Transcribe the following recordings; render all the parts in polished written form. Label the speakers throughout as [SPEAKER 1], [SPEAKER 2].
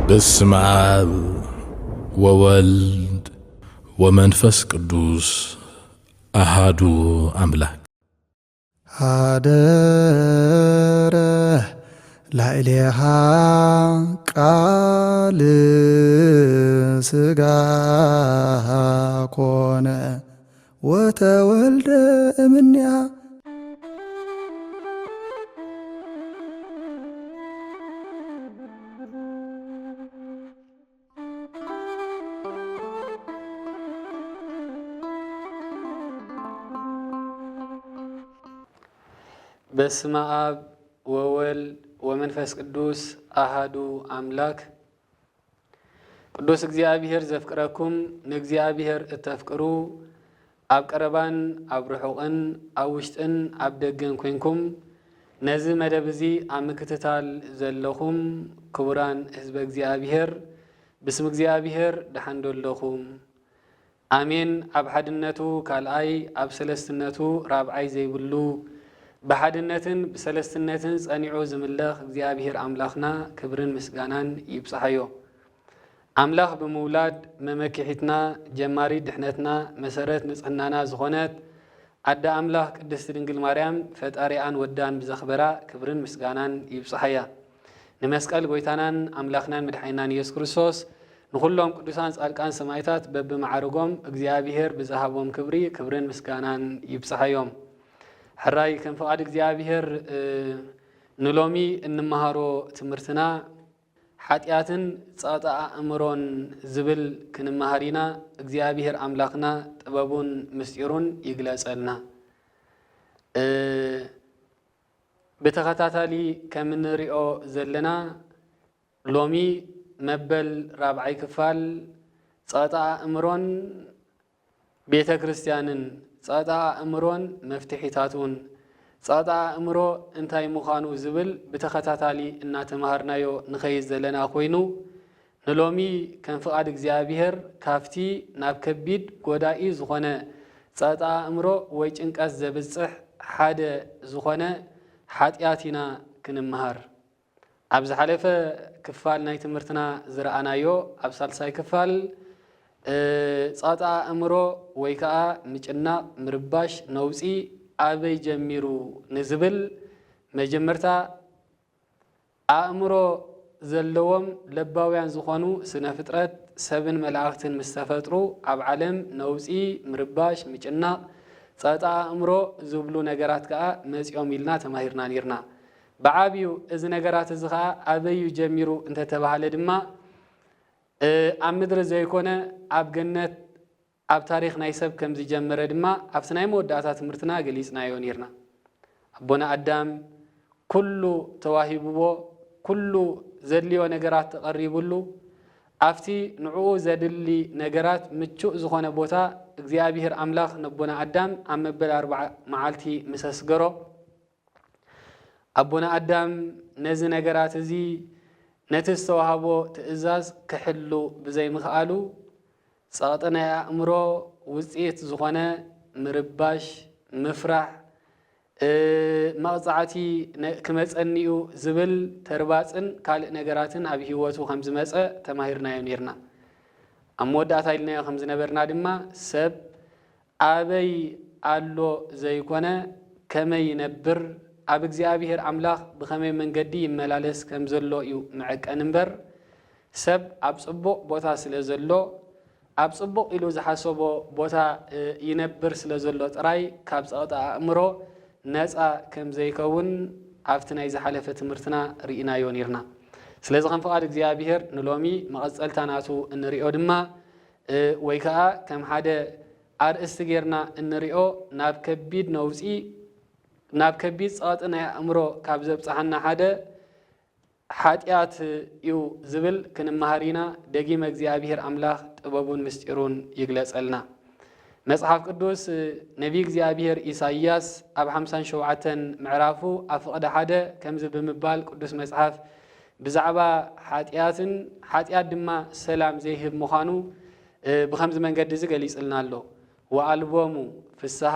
[SPEAKER 1] በስመ አብ ወወልድ ወመንፈስ ቅዱስ አሃዱ አምላክ
[SPEAKER 2] አደረ ላዕሌሃ ቃል ሥጋ ኮነ ወተወልደ እምኔሃ
[SPEAKER 3] በስመ አብ ወወልድ ወመንፈስ ቅዱስ አሃዱ አምላክ ቅዱስ እግዚአብሔር ዘፍቅረኩም ንእግዚአብሔር እተፍቅሩ ኣብ ቀረባን ኣብ ርሑቕን ኣብ ውሽጥን ኣብ ደገን ኮይንኩም ነዚ መደብ እዚ ኣብ ምክትታል ዘለኹም ክቡራን ህዝበ እግዚአብሔር ብስም እግዚአብሔር ድሓን ደለኹም ኣሜን። ኣብ ሓድነቱ ካልኣይ ኣብ ሰለስትነቱ ራብዓይ ዘይብሉ በሓድነትን ብሰለስትነትን ጸኒዑ ዝምለኽ እግዚአብሔር ኣምላኽና ክብርን ምስጋናን ይብጽሐዮ። ኣምላኽ ብምውላድ መመኪሒትና ጀማሪ ድሕነትና መሰረት ንጽህናና ዝኾነት ኣዳ ኣምላኽ ቅድስቲ ድንግል ማርያም ፈጣሪኣን ወዳን ብዘኽበራ ክብርን ምስጋናን ይብጽሐያ። ንመስቀል ጎይታናን ኣምላኽናን መድሓኒናን ኢየሱስ ክርስቶስ ንኹሎም ቅዱሳን ጻድቃን ሰማዕታት በብማዕርጎም እግዚአብሔር ብዝሃቦም ክብሪ ክብርን ምስጋናን ይብጽሐዮም። ሕራይ ከም ፍቓድ እግዚአብሔር ንሎሚ እንመሃሮ ትምህርትና ሓጢአትን ጸቕጣ ኣእምሮን ዝብል ክንመሃሪና እግዚአብሔር ኣምላኽና ጥበቡን ምስጢሩን ይግለጸልና። ብተኸታታሊ ከም እንሪኦ ዘለና ሎሚ መበል ራብዓይ ክፋል ጸቕጣ ኣእምሮን ቤተ ክርስቲያንን ጸቕጣ ኣእምሮን መፍትሒታቱን ጸቕጣ ኣእምሮ እንታይ ምዃኑ ዝብል ብተኸታታሊ እናተምሃርናዮ ንኸይድ ዘለና ኮይኑ ንሎሚ ከም ፍቓድ እግዚአብሔር ካፍቲ ናብ ከቢድ ጎዳኢ ዝኾነ ጸቕጣ ኣእምሮ ወይ ጭንቀት ዘብጽሕ ሓደ ዝኾነ ሓጢአት ኢና ክንምሃር። ኣብ ዝሓለፈ ክፋል ናይ ትምህርትና ዝረኣናዮ ኣብ ሳልሳይ ክፋል ጸቕጣ ኣእምሮ ወይ ከዓ ምጭናቕ ምርባሽ ነውፂ ኣበይ ጀሚሩ ንዝብል መጀመርታ ኣእምሮ ዘለዎም ለባውያን ዝኾኑ ስነ ፍጥረት ሰብን መላእኽትን ምስ ተፈጥሩ ኣብ ዓለም ነውፂ ምርባሽ ምጭናቕ ጸቕጣ ኣእምሮ ዝብሉ ነገራት ከዓ መጺኦም ኢልና ተማሂርና ነርና። ብዓብዩ እዚ ነገራት እዚ ከዓ ኣበዩ ጀሚሩ እንተተባሃለ ድማ ኣብ ምድሪ ዘይኮነ ኣብ ገነት ኣብ ታሪኽ ናይ ሰብ ከም ዝጀመረ ድማ ኣብቲ ናይ መወዳእታ ትምህርትና ገሊጽናዮ ነርና። ኣቦና ኣዳም ኩሉ ተዋሂብዎ ኩሉ ዘድልዮ ነገራት ተቐሪቡሉ ኣብቲ ንዕኡ ዘድሊ ነገራት ምቹእ ዝኾነ ቦታ እግዚአብሔር ኣምላኽ ነቦና ኣዳም ኣብ መበል 40 መዓልቲ ምስ ኣስገሮ ኣቦና ኣዳም ነዚ ነገራት እዚ ነቲ ዝተዋሃቦ ትእዛዝ ክሕሉ ብዘይምኽኣሉ ጸቕጢ ናይ ኣእምሮ ውፅኢት ዝኾነ ምርባሽ ምፍራሕ መቕጻዕቲ ክመጸኒኡ ዝብል ተርባፅን ካልእ ነገራትን ኣብ ህይወቱ ከም ዝመጸ ተማሂርናዮ ነርና። ኣብ መወዳእታ ኢልናዮ ከም ዝነበርና ድማ ሰብ ኣበይ ኣሎ ዘይኮነ ከመይ ይነብር ኣብ እግዚአብሔር ኣምላኽ ብኸመይ መንገዲ ይመላለስ ከም ዘሎ እዩ መዐቀን እምበር ሰብ ኣብ ጽቡቕ ቦታ ስለ ዘሎ ኣብ ጽቡቕ ኢሉ ዝሓሰቦ ቦታ ይነብር ስለ ዘሎ ጥራይ ካብ ጸቕጣ ኣእምሮ ነፃ ከም ዘይከውን ኣብቲ ናይ ዝሓለፈ ትምህርትና ርኢናዮ ነርና። ስለዚ ከም ፍቓድ እግዚአብሔር ንሎሚ መቐጸልታ ናቱ እንሪኦ ድማ ወይ ከዓ ከም ሓደ ኣርእስቲ ጌርና እንሪኦ ናብ ከቢድ ነውፂ ናብ ከቢድ ጸቕጢ ናይ ኣእምሮ ካብ ዘብጽሐና ሓደ ሓጢአት እዩ ዝብል ክንመሃር ኢና። ደጊመ እግዚአብሔር ኣምላኽ ጥበቡን ምስጢሩን ይግለጸልና። መጽሓፍ ቅዱስ ነቢይ እግዚአብሔር ኢሳይያስ ኣብ 57 ምዕራፉ ኣብ ፍቕዲ ሓደ ከምዚ ብምባል ቅዱስ መጽሓፍ ብዛዕባ ሓጢአትን ሓጢአት ድማ ሰላም ዘይህብ ምዃኑ ብኸምዚ መንገዲ እዚ ገሊጽልና ኣሎ። ወአልቦሙ ፍስሓ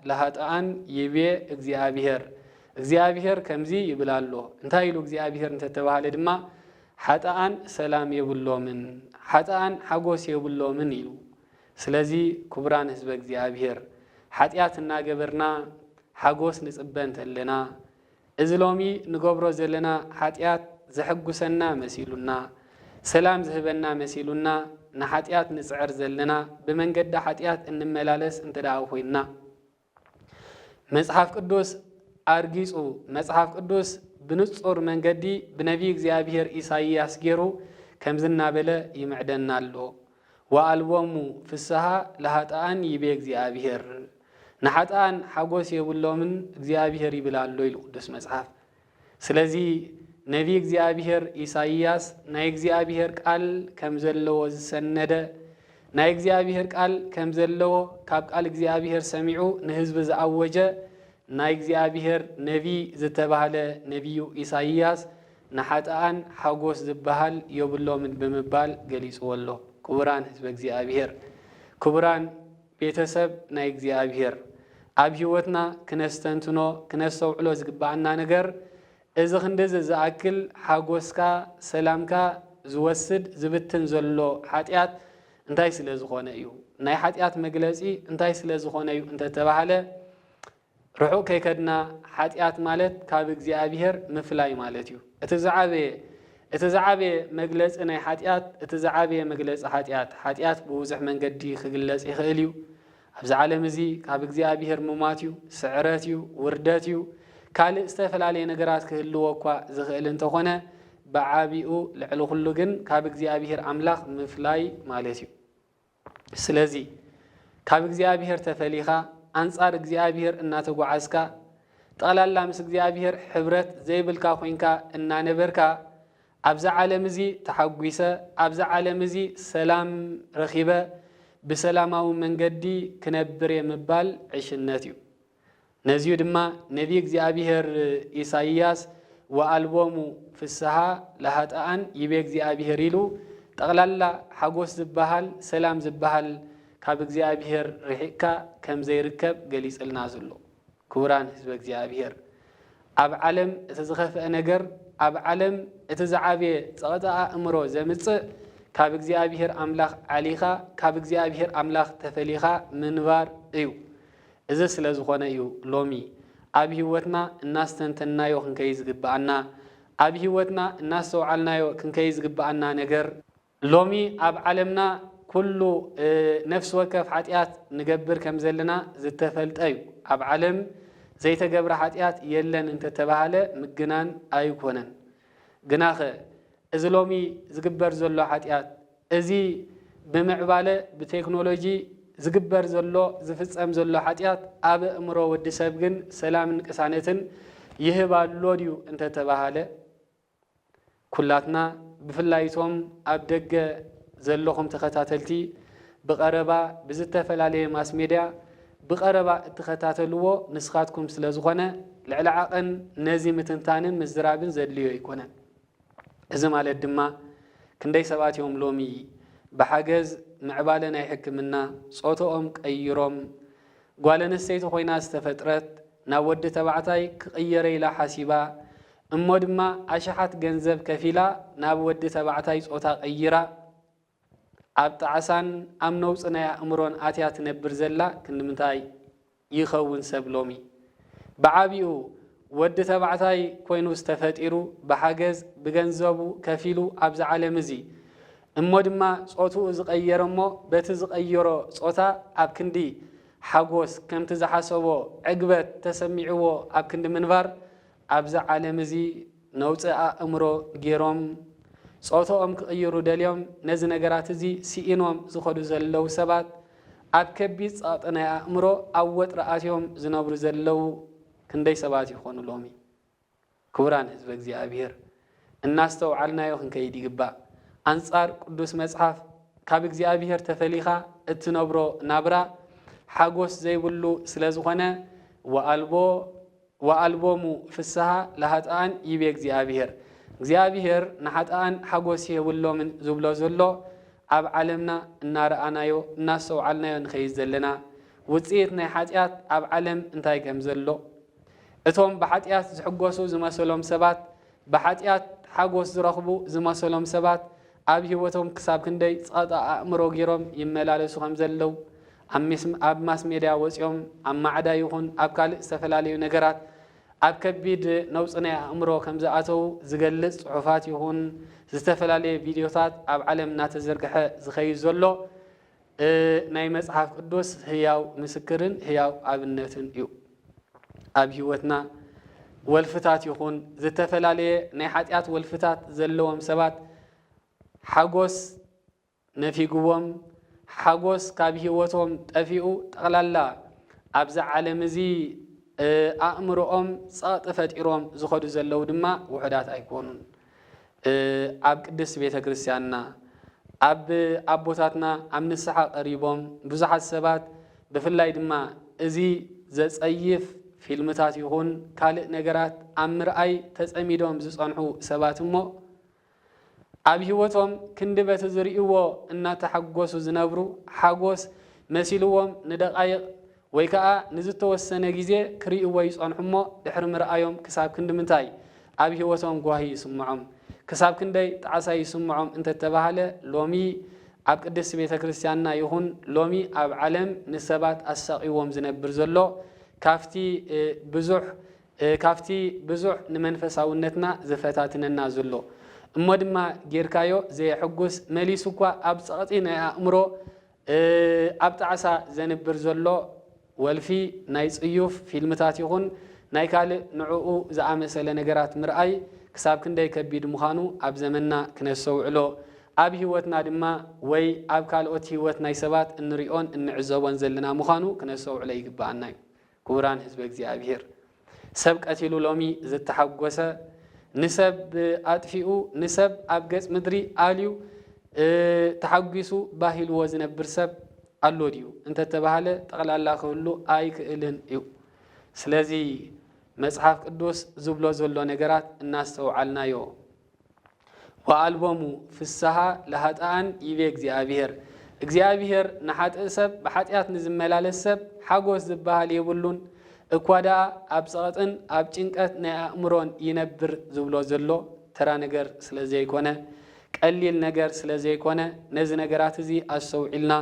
[SPEAKER 3] ለሃጣን ይቤ እግዚአብሔር እግዚአብሔር ከምዚ ይብላሎ እንታይ ኢሉ እግዚአብሔር እንተተባሃለ ድማ ሓጣኣን ሰላም የብሎምን ሓጣኣን ሓጎስ የብሎምን ኢሉ ስለዚ ክቡራን ህዝበ እግዚአብሔር ሓጢአት እናገበርና ሓጎስ ንጽበን ተለና እዚ ሎሚ ንገብሮ ዘለና ሓጢአት ዘሐጉሰና መሲሉና ሰላም ዝህበና መሲሉና ንሓጢአት ንጽዕር ዘለና ብመንገዲ ሓጢአት እንመላለስ እንትዳኣ ኮይና መጽሐፍ ቅዱስ አርጊጹ መጽሐፍ ቅዱስ ብንጹር መንገዲ ብነቢይ እግዚአብሔር ኢሳይያስ ገይሩ ከምዝናበለ ይምዕደና ኣሎ ወአልቦሙ ፍስሐ ለኃጥኣን ይቤ እግዚአብሔር ንሓጣን ሓጎስ የብሎምን እግዚአብሔር ይብል ኣሎ ኢሉ ቅዱስ መጽሐፍ ስለዚ ነቢይ እግዚአብሔር ኢሳይያስ ናይ እግዚአብሔር ቃል ከም ዘለዎ ዝሰነደ ናይ እግዚአብሔር ቃል ከም ዘለዎ ካብ ቃል እግዚአብሔር ሰሚዑ ንህዝቢ ዝአወጀ ናይ እግዚአብሔር ነቢይ ዝተባሃለ ነቢዩ ኢሳይያስ ንሓጣን ሓጎስ ዝበሃል የብሎምን ብምባል ገሊጽዎ ኣሎ ክቡራን ህዝበ እግዚአብሔር ክቡራን ቤተሰብ ናይ እግዚአብሔር ኣብ ህይወትና ክነስተንትኖ ክነስተውዕሎ ዝግባአና ነገር እዚ ክንደዚ ዝኣክል ሓጎስካ ሰላምካ ዝወስድ ዝብትን ዘሎ ሓጢአት እንታይ ስለ ዝኾነ እዩ ናይ ሓጢአት መግለጺ እንታይ ስለ ዝኾነ እዩ እንተተባሃለ ርሑቕ ከይከድና ሓጢአት ማለት ካብ እግዚአብሔር ምፍላይ ማለት እዩ እቲ ዝዓበየ መግለጺ ናይ ሓጢአት እቲ ዝዓበየ መግለጺ ሓጢአት ብብዙሕ መንገዲ ክግለጽ ይኽእል እዩ ኣብዚ ዓለም እዚ ካብ እግዚአብሔር ምማት እዩ ስዕረት እዩ ውርደት እዩ ካልእ ዝተፈላለየ ነገራት ክህልዎ እኳ ዝኽእል እንተኾነ ብዓቢኡ ልዕሊ ኩሉ ግን ካብ እግዚአብሔር ኣምላኽ ምፍላይ ማለት እዩ ስለዚ ካብ እግዚአብሔር ተፈሊኻ አንጻር እግዚአብሔር እናተጓዓዝካ ጠቕላላ ምስ እግዚአብሔር ሕብረት ዘይብልካ ኮይንካ እናነበርካ ኣብዛ ዓለም እዚ ተሓጒሰ ኣብዛ ዓለም እዚ ሰላም ረኺበ ብሰላማዊ መንገዲ ክነብር የምባል ዕሽነት እዩ ነዚዩ ድማ ነቢይ እግዚአብሔር ኢሳይያስ ወአልቦሙ ፍስሐ ለኃጥኣን ይቤ እግዚአብሔር ኢሉ ጠቕላላ ሓጎስ ዝበሃል ሰላም ዝበሃል ካብ እግዚአብሔር ርሒቕካ ከም ዘይርከብ ገሊጽልና ዘሎ ክቡራን ህዝበ እግዚአብሔር ኣብ ዓለም እቲ ዝኸፍአ ነገር ኣብ ዓለም እቲ ዝዓበየ ጸቕጣ እምሮ ዘምጽእ ካብ እግዚአብሔር ኣምላኽ ዓሊኻ ካብ እግዚአብሔር ኣምላኽ ተፈሊኻ ምንባር እዩ እዚ ስለ ዝኾነ እዩ ሎሚ ኣብ ህይወትና እናስተንተናዮ ክንከይ ዝግባአና ኣብ ህይወትና እናስተውዓልናዮ ክንከይ ዝግባአና ነገር ሎሚ ኣብ ዓለምና ኩሉ ነፍስ ወከፍ ሓጢአት ንገብር ከም ዘለና ዝተፈልጠ እዩ ኣብ ዓለም ዘይተገብረ ሓጢአት የለን እንተተባሃለ ምግናን ኣይኮነን ግናኸ እዚ ሎሚ ዝግበር ዘሎ ሓጢአት እዚ ብምዕባለ ብቴክኖሎጂ ዝግበር ዘሎ ዝፍጸም ዘሎ ሓጢአት ኣብ እምሮ ወዲ ሰብ ግን ሰላምን ቅሳነትን ይህባሎ ድዩ እንተተባሃለ ኩላትና ብፍላይቶም ኣብ ደገ ዘለኹም ተኸታተልቲ ብቐረባ ብዝተፈላለየ ማስ ሜድያ ብቐረባ እትኸታተልዎ ንስኻትኩም ስለ ዝኾነ ልዕሊ ዓቐን ነዚ ምትንታንን ምዝራብን ዘድልዮ ይኮነን እዚ ማለት ድማ ክንደይ ሰባት እዮም ሎሚ ብሓገዝ ምዕባለ ናይ ሕክምና ጾቶኦም ቀይሮም ጓል ኣንስተይቲ ኮይና ዝተፈጥረት ናብ ወዲ ተባዕታይ ክቕየረ ኢላ ሓሲባ እሞ ድማ ኣሽሓት ገንዘብ ከፊላ ናብ ወዲ ተባዕታይ ጾታ ቀይራ ኣብ ጣዓሳን ኣብ ነውፅ ናይ ኣእምሮን ኣትያ ትነብር ዘላ ክንምንታይ ይኸውን ሰብ ሎሚ ብዓቢኡ ወዲ ተባዕታይ ኮይኑ ዝተፈጢሩ ብሓገዝ ብገንዘቡ ከፊሉ ኣብዛ ዓለም እዚ እሞ ድማ ጾትኡ ዝቐየረ እሞ በቲ ዝቐየሮ ጾታ ኣብ ክንዲ ሓጎስ ከምቲ ዝሓሰቦ ዕግበት ተሰሚዕዎ ኣብ ክንዲ ምንባር ኣብዛ ዓለም እዚ ነውፅ ኣእምሮ ገይሮም ጾቶኦም ክቕይሩ ደልዮም ነዚ ነገራት እዚ ሲኢኖም ዝኸዱ ዘለው ሰባት ኣብ ከቢድ ጸቕጢ ናይ ኣእምሮ ኣብ ወጥሪ ኣትዮም ዝነብሩ ዘለው ክንደይ ሰባት ይኾኑ ሎሚ ክቡራን ህዝበ እግዚአብሔር እናስተውዓልናዮ ክንከይድ ይግባእ አንጻር ቅዱስ መጽሐፍ ካብ እግዚአብሔር ተፈሊኻ እትነብሮ ናብራ ሓጎስ ዘይብሉ ስለ ዝኾነ ወአልቦሙ ፍስሐ ለኃጥኣን ይቤ እግዚአብሔር ንሓጥኣን ሓጎስ የብሎምን ዝብሎ ዘሎ ኣብ ዓለምና እናረኣናዮ እናስተውዓልናዮ ንኸይድ ዘለና ውፅኢት ናይ ሓጢአት ኣብ ዓለም እንታይ ከም ዘሎ እቶም ብሓጢአት ዝሕጎሱ ዝመሰሎም ሰባት ብሓጢአት ሓጎስ ዝረኽቡ ዝመሰሎም ሰባት ኣብ ህይወቶም ክሳብ ክንደይ ጸቕጣ ኣእምሮ ገይሮም ይመላለሱ ከም ዘለው ኣብ ማስ ሜድያ ወፂኦም ኣብ ማዕዳ ይኹን ኣብ ካልእ ዝተፈላለዩ ነገራት ኣብ ከቢድ ነውፅናይ ኣእምሮ ከም ዝኣተው ዝገልጽ ጽሑፋት ይኹን ዝተፈላለዩ ቪድዮታት ኣብ ዓለም እናተዘርግሐ ዝኸይድ ዘሎ ናይ መጽሓፍ ቅዱስ ህያው ምስክርን ህያው ኣብነትን እዩ። ኣብ ህይወትና ወልፍታት ይኹን ዝተፈላለዩ ናይ ሓጢኣት ወልፍታት ዘለዎም ሰባት ሓጎስ ነፊግዎም ሓጎስ ካብ ህይወቶም ጠፊኡ ጠቕላላ ኣብዛ ዓለም እዚ ኣእምሮኦም ጸቕጢ ፈጢሮም ዝኸዱ ዘለው ድማ ውሑዳት ኣይኮኑን። ኣብ ቅድስት ቤተ ክርስቲያንና ኣብ ኣቦታትና ኣብ ንስሓ ቀሪቦም ብዙሓት ሰባት ብፍላይ ድማ እዚ ዘጸይፍ ፊልምታት ይኹን ካልእ ነገራት ኣብ ምርኣይ ተጸሚዶም ዝጸንሑ ሰባት እሞ ኣብ ህይወቶም ክንድበት ዝርእይዎ እናተሓጎሱ ዝነብሩ ሓጎስ መሲልዎም ንደቃይቕ ወይ ከዓ ንዝተወሰነ ግዜ ክርእይዎ ይጸንሑ እሞ ድሕሪ ምርኣዮም ክሳብ ክንዲ ምንታይ ኣብ ህይወቶም ጓሂ ይስምዖም ክሳብ ክንደይ ጣዕሳይ ይስምዖም እንተተባሃለ ሎሚ ኣብ ቅድስት ቤተ ክርስቲያንና ይኹን ሎሚ ኣብ ዓለም ንሰባት ኣሳቂዎም ዝነብር ዘሎ ካፍቲ ብዙሕ ንመንፈሳውነትና ዝፈታትነና ዘሎ እሞ ድማ ጌርካዮ ዘየሕጉስ መሊሱ እኳ ኣብ ጸቕጢ ናይ ኣእምሮ ኣብ ጣዕሳ ዘንብር ዘሎ ወልፊ ናይ ጽዩፍ ፊልምታት ይኹን ናይ ካልእ ንዕኡ ዝኣመሰለ ነገራት ምርኣይ ክሳብ ክንደይ ከቢድ ምዃኑ ኣብ ዘመንና ክነሰውዕሎ ኣብ ህይወትና ድማ ወይ ኣብ ካልኦት ህይወት ናይ ሰባት እንሪኦን እንዕዘቦን ዘለና ምዃኑ ክነሰውዕሎ ይግባአና እዩ። ክቡራን ህዝቢ እግዚአብሔር ሰብ ቀቲሉ ሎሚ ዝተሓጎሰ ንሰብ ኣጥፊኡ ንሰብ ኣብ ገጽ ምድሪ ኣልዩ ተሓጊሱ ባሂልዎ ዝነብር ሰብ ኣሎ ድዩ እንተተባሃለ ጠቕላላ ክህሉ ኣይክእልን እዩ። ስለዚ መጽሓፍ ቅዱስ ዝብሎ ዘሎ ነገራት እናስተውዓልናዮ ወአልቦሙ ፍስሓ ለኃጥኣን ይቤ እግዚአብሔር ንሓጥእ ሰብ ብሓጢኣት ንዝመላለስ ሰብ ሓጎስ ዝበሃል የብሉን እኳ ደኣ ኣብ ጸቕጥን ኣብ ጭንቀት ናይ ኣእምሮን ይነብር ዝብሎ ዘሎ ተራ ነገር ስለ ዘይኮነ ቀሊል ነገር ስለ ዘይኮነ ነዚ ነገራት እዚ ኣስተውዒልና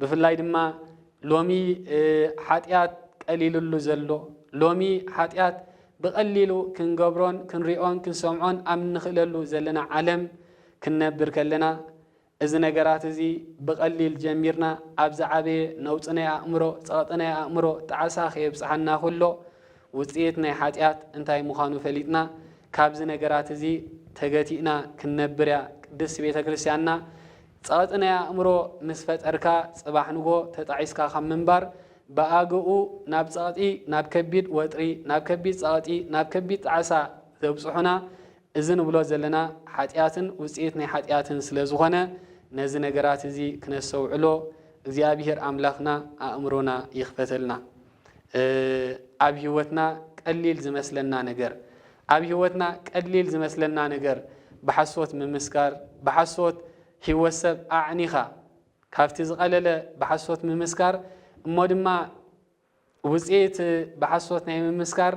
[SPEAKER 3] ብፍላይ ድማ ሎሚ ሓጢኣት ቀሊልሉ ዘሎ ሎሚ ሓጢኣት ብቐሊሉ ክንገብሮን ክንሪኦን ክንሰምዖን ኣብ ንኽእለሉ ዘለና ዓለም ክንነብር ከለና እዚ ነገራት እዚ ብቐሊል ጀሚርና ኣብ ዝዓበየ ነውፂ ናይ ኣእምሮ ጸቕጢ ናይ ኣእምሮ ጣዕሳ ከየብፅሓና ከሎ ውፅኢት ናይ ሓጢኣት እንታይ ምዃኑ ፈሊጥና ካብዚ ነገራት እዚ ተገቲእና ክንነብር እያ ቅድስት ቤተ ክርስቲያንና። ጸቕጢ ናይ ኣእምሮ ምስ ፈጠርካ ጽባሕ ንጎ ተጣዒስካ ካብ ምንባር ብኣግኡ ናብ ጸቕጢ ናብ ከቢድ ወጥሪ ናብ ከቢድ ጸቕጢ ናብ ከቢድ ጣዕሳ ዘብፅሑና እዚ ንብሎ ዘለና ሓጢኣትን ውፅኢት ናይ ሓጢኣትን ስለ ዝኾነ ነዚ ነገራት እዚ ክነሰውዕሎ እግዚአብሔር ኣምላኽና ኣእምሮና ይኽፈተልና። ኣብ ህይወትና ቀሊል ዝመስለና ነገር ኣብ ህይወትና ቀሊል ዝመስለና ነገር ብሓሶት ምምስካር ብሓሶት ህይወት ሰብ ኣዕኒኻ ካብቲ ዝቐለለ ብሓሶት ምምስካር እሞ ድማ ውፅኢት ብሓሶት ናይ ምምስካር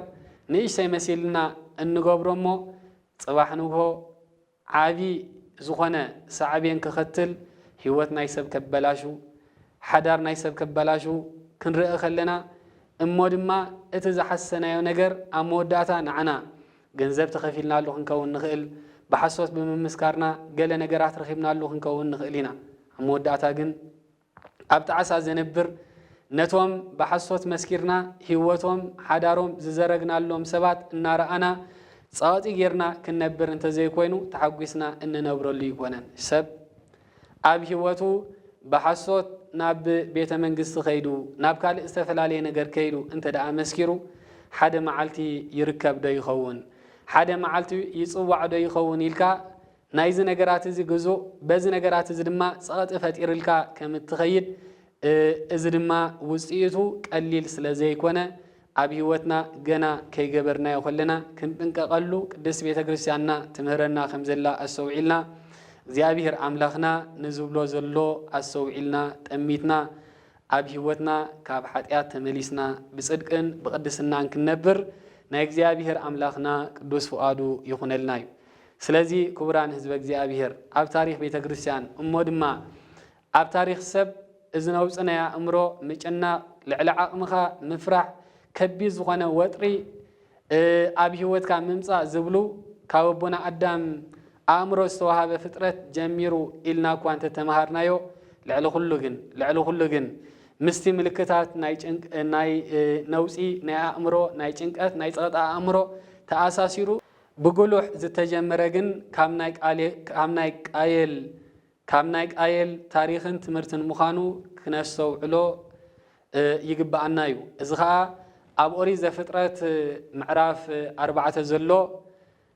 [SPEAKER 3] ንእሽተይ መሲልና እንገብሮ እሞ ጽባሕ ንግሆ ዓቢ ዝኾነ ሳዕቤን ክኸትል ህይወት ናይ ሰብ ከበላሹ ሓዳር ናይ ሰብ ከበላሹ ክንርአ ከለና እሞ ድማ እቲ ዝሓሰናዮ ነገር ኣብ መወዳእታ ንዓና ገንዘብ ተኸፊልናሉ ክንከውን ንኽእል ብሓሶት ብምምስካርና ገለ ነገራት ረኺብናሉ ክንከውን ንኽእል ኢና። ኣብ መወዳእታ ግን ኣብ ጣዕሳ ዘነብር ነቶም ብሓሶት መስኪርና ህይወቶም ሓዳሮም ዝዘረግናሎም ሰባት እናረኣና ጸቕጢ ጌርና ክንነብር እንተዘይኮይኑ ተሓጒስና እንነብረሉ ይኮነን። ሰብ ኣብ ህይወቱ ብሓሶት ናብ ቤተ መንግስቲ ከይዱ ናብ ካልእ ዝተፈላለየ ነገር ከይዱ እንተ ደኣ መስኪሩ ሓደ መዓልቲ ይርከብ ዶ ይኸውን ሓደ መዓልቲ ይጽዋዕ ዶ ይኸውን ኢልካ ናይዚ ነገራት እዚ ግዙእ በዚ ነገራት እዚ ድማ ጸቕጢ ፈጢርልካ ከም እትኸይድ እዚ ድማ ውፅኢቱ ቀሊል ስለ ዘይኮነ ኣብ ህይወትና ገና ከይገበርናዮ ከለና ክንጥንቀቐሉ ቅድስት ቤተ ክርስቲያንና ትምህረና ከም ዘላ ኣስተውዒልና እግዚአብሔር ኣምላኽና ንዝብሎ ዘሎ ኣስተውዒልና ጠሚትና ኣብ ህይወትና ካብ ሓጢኣት ተመሊስና ብጽድቅን ብቅድስናን ክንነብር ናይ እግዚአብሔር ኣምላኽና ቅዱስ ፍቃዱ ይኹነልና እዩ። ስለዚህ ክቡራን ህዝበ እግዚአብሔር ኣብ ታሪክ ቤተ ክርስቲያን እሞ ድማ ኣብ ታሪክ ሰብ እዚ ነውፅናያ እምሮ ምጭናቕ ልዕሊ ዓቕምኻ ምፍራሕ ከቢድ ዝኾነ ወጥሪ ኣብ ህይወትካ ምምፃእ ዝብሉ ካብ ኣቦና ኣዳም ኣእምሮ ዝተዋሃበ ፍጥረት ጀሚሩ ኢልና እኳ እንተተማሃርናዮ ልዕሊ ኩሉ ግን ምስቲ ምልክታት ናይ ነውፂ ናይ ኣእምሮ ናይ ጭንቀት ናይ ፀቕጣ ኣእምሮ ተኣሳሲሩ ብጉሉሕ ዝተጀመረ ግን ካብ ናይ ቃየል ታሪክን ትምህርትን ምዃኑ ክነስተውዕሎ ይግባአና እዩ። እዚ ከዓ ኣብ ኦሪት ዘፍጥረት ምዕራፍ 4 ዘሎ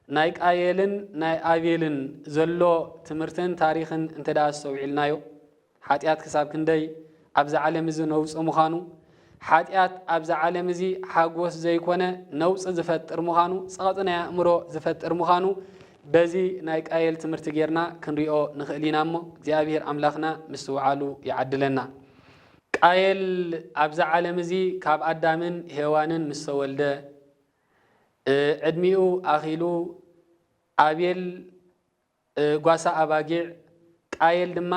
[SPEAKER 3] ናይ ቃየልን ናይ ኣቤልን ዘሎ ትምህርትን ታሪክን እንተዳ ዝተውዒልናዮ ሓጢአት ክሳብ ክንደይ ኣብዚ ዓለም እዚ ነውፅ ምዃኑ ሓጢአት ኣብዚ ዓለም እዚ ሓጎስ ዘይኮነ ነውፅ ዝፈጥር ምዃኑ ፀቕጢ ናይ ኣእምሮ ዝፈጥር ምዃኑ በዚ ናይ ቃየል ትምህርቲ ጌርና ክንሪኦ ንኽእል ኢና እሞ እግዚኣብሔር ኣምላኽና ምስ ውዓሉ ይዓድለና። ቃየል ኣብዚ ዓለም እዚ ካብ ኣዳምን ሄዋንን ምስ ተወልደ ዕድሚኡ ኣኺሉ ኣቤል ጓሳ ኣባጊዕ ቃየል ድማ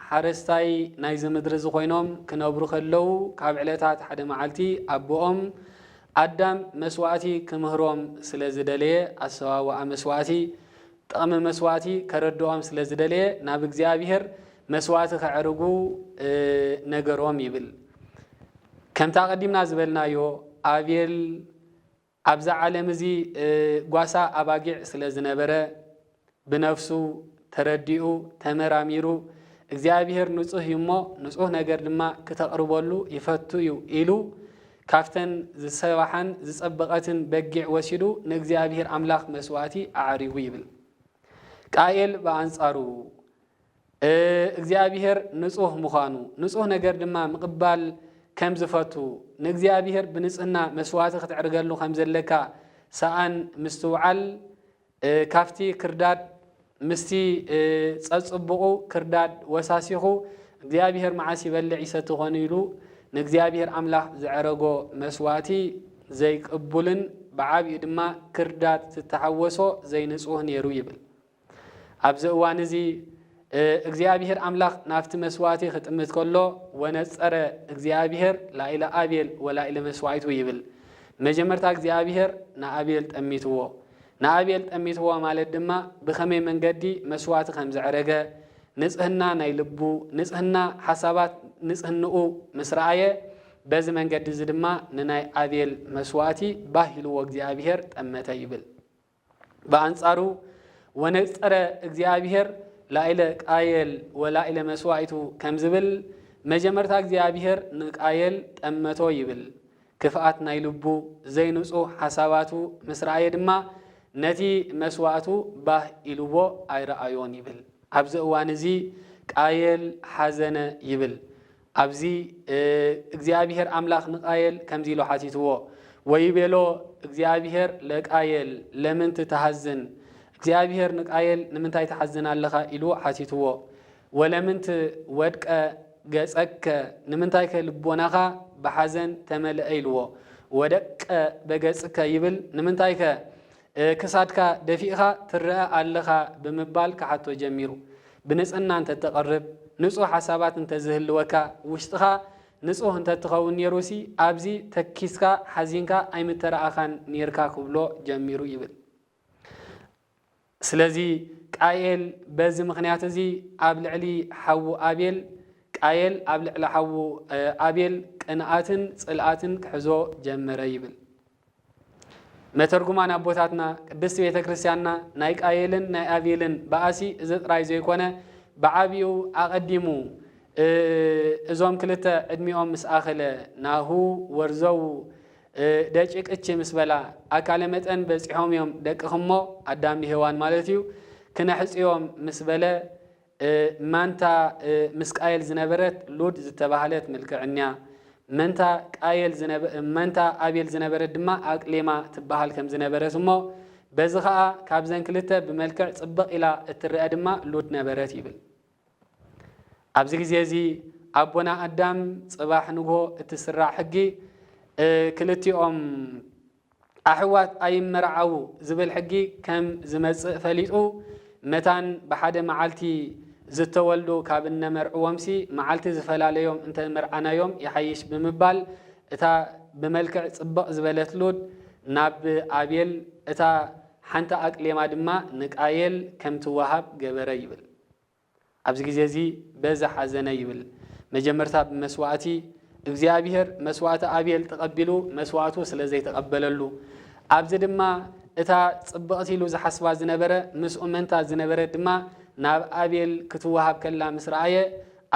[SPEAKER 3] ሓረስታይ ናይዚ ምድሪ እዚ ኮይኖም ክነብሩ ከለው ካብ ዕለታት ሓደ መዓልቲ ኣቦኦም ኣዳም መስዋእቲ ክምህሮም ስለ ዝደለየ ኣሰዋውዓ መስዋእቲ ጥቕሚ መስዋእቲ ከረድኦም ስለ ዝደለየ ናብ እግዚኣብሔር መስዋእቲ ከዕርጉ ነገሮም ይብል። ከምታ ቀዲምና ዝበልናዮ ኣቤል ኣብዛ ዓለም እዚ ጓሳ ኣባጊዕ ስለ ዝነበረ ብነፍሱ ተረዲኡ ተመራሚሩ እግዚአብሔር ንጹህ እሞ ንጹህ ነገር ድማ ከተቅርበሉ ይፈቱ እዩ ኢሉ ካፍተን ዝሰባሓን ዝጸበቀትን በጊዕ ወሲዱ ንእግዚአብሔር አምላክ መስዋዕቲ አዕሪቡ ይብል። ቃየል በአንጻሩ እግዚአብሔር ንጹህ ምዃኑ ንጹህ ነገር ድማ ምቅባል ከም ዝፈቱ ንእግዚአብሔር ብንጽህና መስዋዕቲ ክትዕርገሉ ከም ዘለካ ሰአን ምስትውዓል ካፍቲ ክርዳድ ምስቲ ጸጽብቁ ክርዳድ ወሳሲኹ እግዚአብሔር መዓስ ይበልዕ ይሰት ኾኑ ኢሉ ንእግዚአብሔር አምላክ ዝዕረጎ መስዋዕቲ ዘይቅቡልን ብዓብይ ድማ ክርዳድ ዝተሐወሶ ዘይንጹህ ነይሩ ይብል። ኣብዚ እዋን እዚ እግዚአብሔር አምላክ ናፍቲ መስዋዕቲ ክጥምት ከሎ ወነጸረ እግዚአብሔር ላኢለ አቤል ወላኢለ መስዋዕቱ ይብል። መጀመርታ እግዚአብሔር ንአቤል ጠሚትዎ ንአቤል ጠሚትዎ ማለት ድማ ብኸመይ መንገዲ መስዋዕቲ ከም ዝዕረገ ንጽህና ናይ ልቡ ንጽህና ሓሳባት ንጽህንኡ ምስራየ በዚ መንገዲ እዚ ድማ ንናይ አቤል መስዋዕቲ ባሂልዎ እግዚአብሔር ጠመተ ይብል። በአንጻሩ ወነጸረ እግዚአብሔር ላኢለ ቃየል ወላኢለ መስዋዕቱ ከም ዝብል መጀመርታ እግዚአብሔር ንቃየል ጠመቶ ይብል። ክፍአት ናይ ልቡ ዘይንጹህ ሓሳባቱ ምስራየ ድማ ነቲ መስዋዕቱ ባህ ኢልዎ ኣይረአዮን ይብል። ኣብዚ እዋን እዚ ቃየል ሓዘነ ይብል። ኣብዚ እግዚአብሔር አምላክ ንቃየል ከምዚ ኢሉ ሓቲትዎ ወይቤሎ እግዚአብሔር ለቃየል ለምን ትተሐዝን እግዚአብሔር ንቃየል ንምንታይ ተሐዝን ኣለኻ ኢሉ ሓቲትዎ ወለምንት ወድቀ ገጸከ ንምንታይ ከልቦናኻ ብሓዘን ተመልአ ኢልዎ ወደቀ በገጽከ ይብል ንምንታይ ክሳድካ ደፊእኻ ትረአ ኣለኻ ብምባል ክሓቶ ጀሚሩ ብንጽህና እንተተቐርብ ንጹህ ሓሳባት እንተዝህልወካ ውሽጥኻ ንጹህ እንተትኸውን ነይሩሲ ኣብዚ ተኪስካ ሓዚንካ ኣይምተረኣኻን ነርካ ክብሎ ጀሚሩ ይብል። ስለዚ ቃየል በዚ ምኽንያት እዚ ኣብ ልዕሊ ሓዉ ኣቤል ቃየል ኣብ ልዕሊ ሓዉ ኣቤል ቅንኣትን ጽልኣትን ክሕዞ ጀመረ ይብል። መተርጉማን ኣቦታትና ቅድስቲ ቤተ ክርስቲያንና ናይ ቃየልን ናይ ኣቤልን በኣሲ እዚ ጥራይ ዘይኮነ ብዓብዩ ኣቐዲሙ እዞም ክልተ ዕድሚኦም ምስ ኣኸለ ናሁ ወርዘው ደጭቅች ምስ በላ ኣካለ መጠን በፂሖም እዮም ደቅኽሞ ኣዳም ሄዋን ማለት እዩ ክነሕፅዮም ምስ በለ ማንታ ምስ ቃየል ዝነበረት ሉድ ዝተባሃለት ምልክዕኛ መንታ ኣቤል ዝነበረት ድማ ኣቅሌማ ትበሃል ከም ዝነበረት እሞ በዚ ከዓ ካብዘን ክልተ ብመልክዕ ጽብቕ ኢላ እትርአ ድማ ሉድ ነበረት ይብል። ኣብዚ ግዜ እዚ ኣቦና ኣዳም ጽባሕ ንግሆ እትስራዕ ሕጊ ክልቲኦም أحوات أي مرعو زبل حقي كم زمز فليتو متان بحد معالتي زتولدو كابن مرعو ومسي معالتي زفلا ليوم انت مرعنا يوم يحيش بمبال اتا بملكع صبق زبلت لود ناب آبيل اتا حانتا أكلي ما دما نقايل كم توهب قبر يبل أبز جزيزي بزح حزن يبل مجمرتا بمسواتي እግዚአብሔር መስዋዕተ አቤል ተቀበሉ መስዋዕቱ ስለዚህ ተቀበለሉ አብዝ ድማ እታ ጽብቕት ኢሉ ዝሐስባ ዝነበረ ምስኡመንታ ዝነበረ ድማ ናብ አቤል ክትዋሃብ ከላ ምስራየ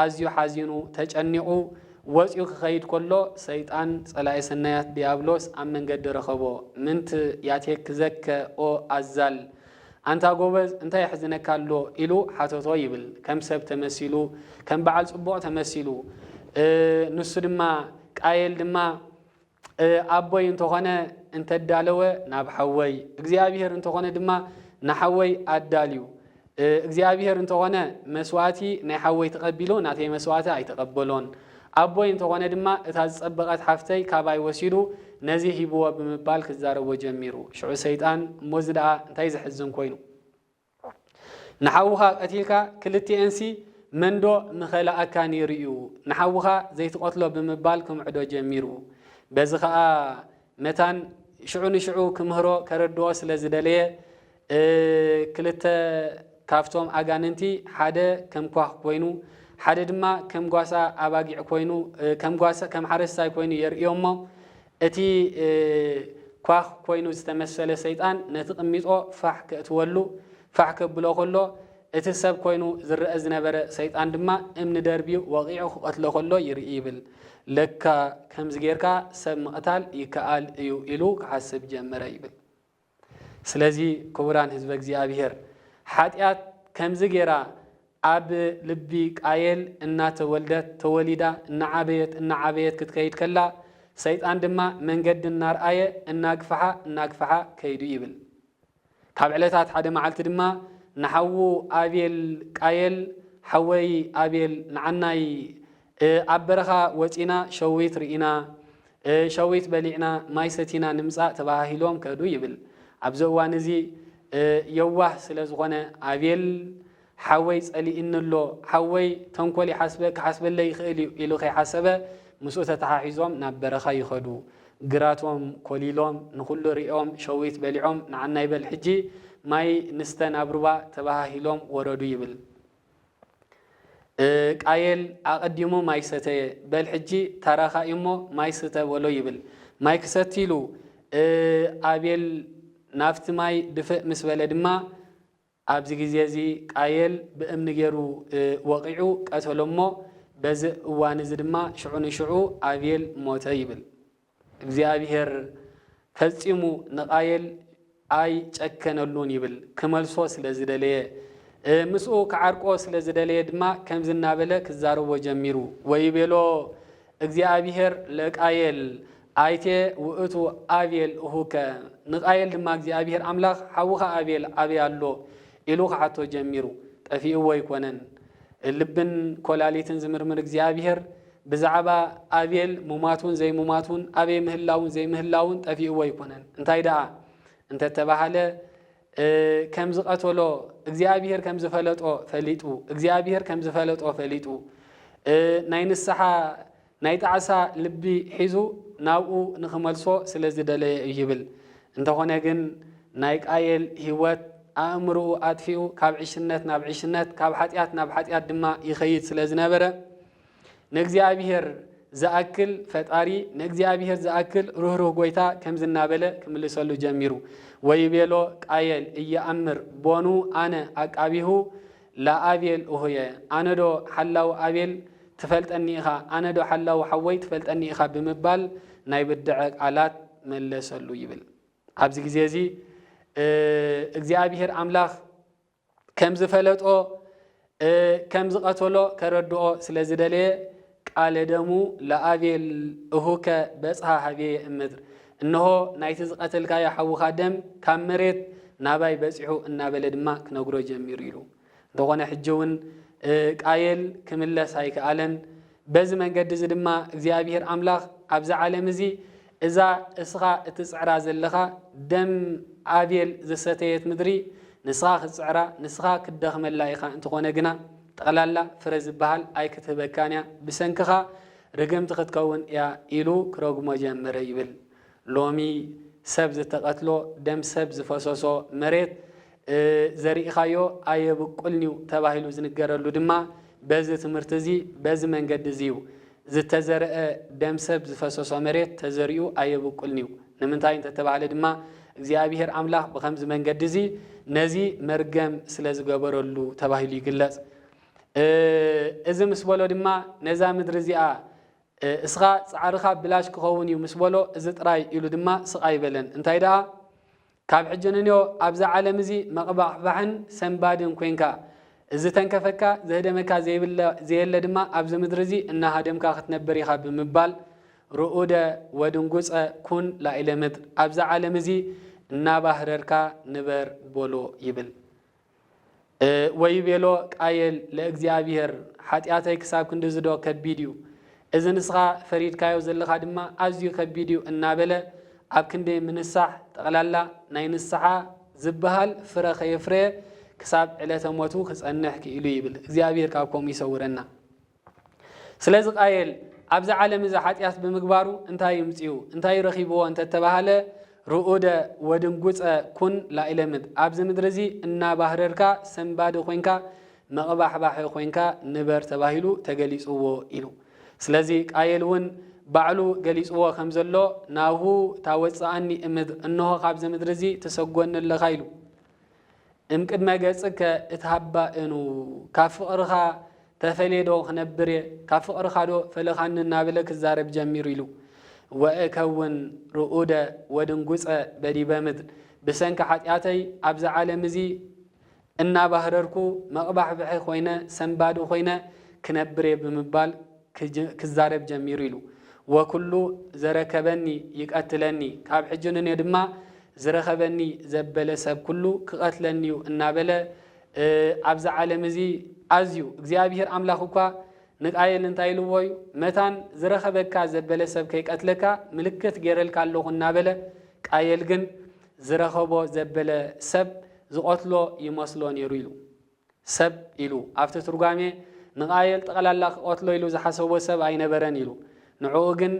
[SPEAKER 3] አዝዩ ሓዚኑ ተጨኒዑ ወፂኡ ክኸይድ ከሎ ሰይጣን ጸላኢ ሰናያት ዲያብሎስ ኣብ መንገዲ ረኸቦ ምንት ያቴክ ዘከ ኦ አዛል አንታ ጎበዝ እንታይ ይሕዝነካሎ ኢሉ ሓተቶ ይብል ከም ሰብ ተመሲሉ ከም በዓል ጽቡቕ ተመሲሉ ንሱ ድማ ቃየል ድማ አቦይ እንተኾነ እንተዳለወ ናብ ሓወይ እግዚአብሔር እንተኾነ ድማ ንሓወይ አዳልዩ እግዚአብሔር እንተኾነ መስዋዕቲ ናይ ሓወይ ተቀቢሉ ናተይ መስዋዕቲ ኣይተቀበሎን አቦይ እንተኾነ ድማ እታ ዝጸበቐት ሓፍተይ ካባይ ወሲዱ ነዚ ሂብዎ ብምባል ክዛረቦ ጀሚሩ ሽዑ ሰይጣን እሞዚ ደኣ እንታይ ዝሕዝን ኮይኑ ንሓውኻ ቀቲልካ ክልቲአንሲ መንዶ ምኸላእካን ይርዩ ንሓውኻ ዘይትቆትሎ ብምባል ክምዕዶ ጀሚሩ በዚ ኸኣ መታን ሽዑ ንሽዑ ክምህሮ ከረድኦ ስለ ዝደለየ ክልተ ካፍቶም ኣጋንንቲ ሓደ ከም ኳኽ ኮይኑ ሓደ ድማ ከም ጓሳ ኣባጊዕ ኮይኑ ከም ጓሳ ከም ሓረስታይ ኮይኑ የርእዮሞ እቲ ኳኽ ኮይኑ ዝተመሰለ ሰይጣን ነቲ ቅሚጦ ፋሕ ከእትወሉ ፋሕ ከብሎ ከሎ እቲ ሰብ ኮይኑ ዝረአ ዝነበረ ሰይጣን ድማ እምኒ ደርቢው ወቂዑ ክቀትሎ ከሎ ይርኢ ይብል ለካ ከምዚ ጌርካ ሰብ ምቕታል ይከኣል እዩ ኢሉ ክሓስብ ጀመረ ይብል ስለዚ ክቡራን ህዝበ እግዚአብሔር ሓጢአት ከምዚ ጌራ ኣብ ልቢ ቃየል እናተወልደት ተወሊዳ እናዓበየት ክትከይድ ከላ ሰይጣን ድማ መንገዲ እናርአየ እናግፍሓ ከይዱ ይብል ካብ ዕለታት ሓደ መዓልቲ ድማ نحو آبيل قايل حوي آبيل نعناي عبرخا وطينا شويت رئينا شويت بلعنا مايستينا نمصا تباهيلوم كدو يبل عبزوا نزي يواه سلازغونه آبيل حوي صلي انلو حوي تنكولي حسب اللي يخيلي الو خي حسبه مسؤ تتحاحزوم نبرخا يخدو قراتهم كوليلوم نخلو رئيوم شويت بلعوم نعناي بالحجي ماي نستن أبربا تباهيلوم وردو يبل قايل أقدمو ماي ستة بالحجي تراخا إمو ماي ستة ولو يبل ماي كستيلو آبيل نافت ماي دفق مسبالة دما أبزي جزيزي قايل بأمن جيرو وقعو قتلومو بز وانز دما شعو آبيل موتا يبل እግዚአብሔር ፈጽሙ ነቃየል አይ ጨከነሉን ይብል ከመልሶ ስለዝደለየ ምስኡ ከዓርቆ ስለዝደለየ ድማ ከም ዝናበለ ክዛረቦ ጀሚሩ ወይቤሎ እግዚአብሔር ለቃየል አይቴ ውእቱ አቤል እሁከ ነቃየል ድማ እግዚአብሔር አምላክ ሐውኻ አቤል አብያሎ ኢሉ ከሓቶ ጀሚሩ ጠፊኡ ወይኮነን ልብን ኮላሊትን ዝምርምር እግዚአብሔር ብዛዕባ አቤል ሙማቱን ዘይ ሙማቱን አቤ ምህላውን ዘይ ምህላውን ጠፊኡ ወይኮነን እንታይ ደኣ انت تباهله كم زقتولو እግዚአብሔር كم زفلطو فليطو እግዚአብሔር كم زفلطو فليطو ናይ ንስሓ ናይ ጣዓሳ ልቢ ሒዙ ናብኡ ንኽመልሶ ስለዝደለየ ይብል እንተኾነ ግን ናይ ቃየል ህይወት ኣእምሮኡ ኣጥፊኡ ካብ ዕሽነት ናብ ዕሽነት ካብ ሓጢአት ናብ ሓጢአት ድማ ይኸይድ ስለዝነበረ ንእግዚአብሔር زأكل فتاري نجزيابير زأكل روح قويتا كم زنابله كملسلو جميرو ويبيلو قايل إيا أمر بونو أنا أكابيه لا أبيل أهوية أنا دو حلاو أبيل تفلت أنيخا أنا دو حلاو حوي تفلت أنيخا بمبال نايب الدعاء آلات ملسلو يبل عبزك زيزي اجزيابير أملاخ كم زفلت أو كم زقتولو كردو سلازدالي قال دمو لأبيل أهوك بسها هبي المدر إنه نايتز قتلك يا حو خادم كامريت ناباي بسحو النابلد ما كنقرو جميريلو دغنا حجون قايل كملس هايك آلن بز من قد زدما እግዚአብሔር አምላክ አብዛ ዓለም እዚ إذا إسخا تسعرا زلخا دم آبيل زستيت مدري نسخا تسعرا نسخا كدخم اللايخا انتقونا جنا تقلالا فرز بحال أي كتب كانيا بسنكخا رقم تقتكون يا إلو كروغ مجمع يبل لومي سبز تقتلو دم سبز فصوصو مريت زري خايو أي بقولنيو تباهلو زنقرلو دما بز تمرتزي بز منقد زيو زتزرع دم سبز فصوصو مريت تزريو أي بقولنيو نمنتاي انت تبعل دما እግዚአብሔር አምላክ በخمس መንገድ እዚ ነዚ መርገም ስለዝገበረሉ ተባሂሉ ይግለጽ እዚ ምስበሎ ድማ ነዛ ምድር እዚኣ እስኻ ጻዕርኻ ብላሽ ክኸውን እዩ ምስበሎ እዚ ጥራይ ኢሉ ድማ ስቃይ በለን እንታይ ዳ ካብ ሕጅንንዮ ኣብዛ ዓለም እዚ መቕባሕባሕን ሰንባድን ኮይንካ እዚ ተንከፈካ ዘህደመካ ዘየለ ድማ ኣብዚ ምድር እዚ እናሃደምካ ክትነበር ኢኻ ብምባል ርኡደ ወድንጉፀ ኩን ላኢለ ምድር ኣብዛ ዓለም እዚ እናባህረርካ ንበር ቦሎ ይብል ወይቤሎ ቃየል ለእግዚአብሔር ኃጢአተይ ክሳብ ክንዲ ዝዶ ከቢድ እዩ እዚ ንስኻ ፈሪድካዮ ዘለኻ ድማ ኣዝዩ ከቢድ እዩ እናበለ ኣብ ክንዲ ምንሳሕ ጠቕላላ ናይ ንስሓ ዝበሃል ፍረ ከየፍረ ክሳብ ዕለተ ሞቱ ክጸንሕ ክኢሉ ይብል እግዚአብሔር ካብኮም ይሰውረና ስለዚ ቃየል ኣብዛ ዓለም እዚ ኃጢአት ብምግባሩ እንታይ ይምጽኡ እንታይ ረኺብዎ እንተተባሃለ ርኡደ ወድንጉፀ ኩን ላኢለ ምድር ኣብዚ ምድር እዚ እናባህረርካ ሰንባድ ኮይንካ መቕባሕባሕ ኮይንካ ንበር ተባሂሉ ተገሊጽዎ ኢሉ ስለዚ ቃየል እውን ባዕሉ ገሊጽዎ ከም ዘሎ ናሁ ታወፅኣኒ ምድር እንሆ ካብዚ ምድር እዚ ተሰጎኒ ኣለኻ ኢሉ እምቅድመ ገጽከ እትሃባእኑ ካብ ፍቕርኻ ተፈሌዶ ክነብር ካብ ፍቕርኻ ዶ ፈለኻኒ እናበለ ክዛረብ ጀሚሩ ኢሉ ወእከውን ርኡደ ወድንጉፀ በዲበ ምድር ብሰንኪ ኃጢአተይ ኣብዛ ዓለም እዚ እናባህረርኩ መቕባሕባሕ ኮይነ ሰንባድ ኮይነ ክነብር ብምባል ክዛረብ ጀሚሩ ኢሉ ወኩሉ ዘረከበኒ ይቀትለኒ ካብ ሕጅንኔ ድማ ዝረኸበኒ ዘበለ ሰብ ኩሉ ክቐትለኒዩ እናበለ ኣብዛ ዓለም እዚ ኣዝዩ እግዚአብሔር አምላክ እኳ ንቃየል እንታይ ኢልዎ እዩ መታን ዝረኸበካ ዘበለ ሰብ ከይቀትለካ ምልክት ገይረልካ ኣለኹ እናበለ ቃየል ግን ዝረኸቦ ዘበለ ሰብ ዝቆትሎ ይመስሎ ነይሩ ኢሉ ሰብ ኢሉ ኣብቲ ትርጓሜ ንቃየል ጠቕላላ ክቆትሎ ኢሉ ዝሓሰቦ ሰብ ኣይነበረን ኢሉ ንዕኡ ግን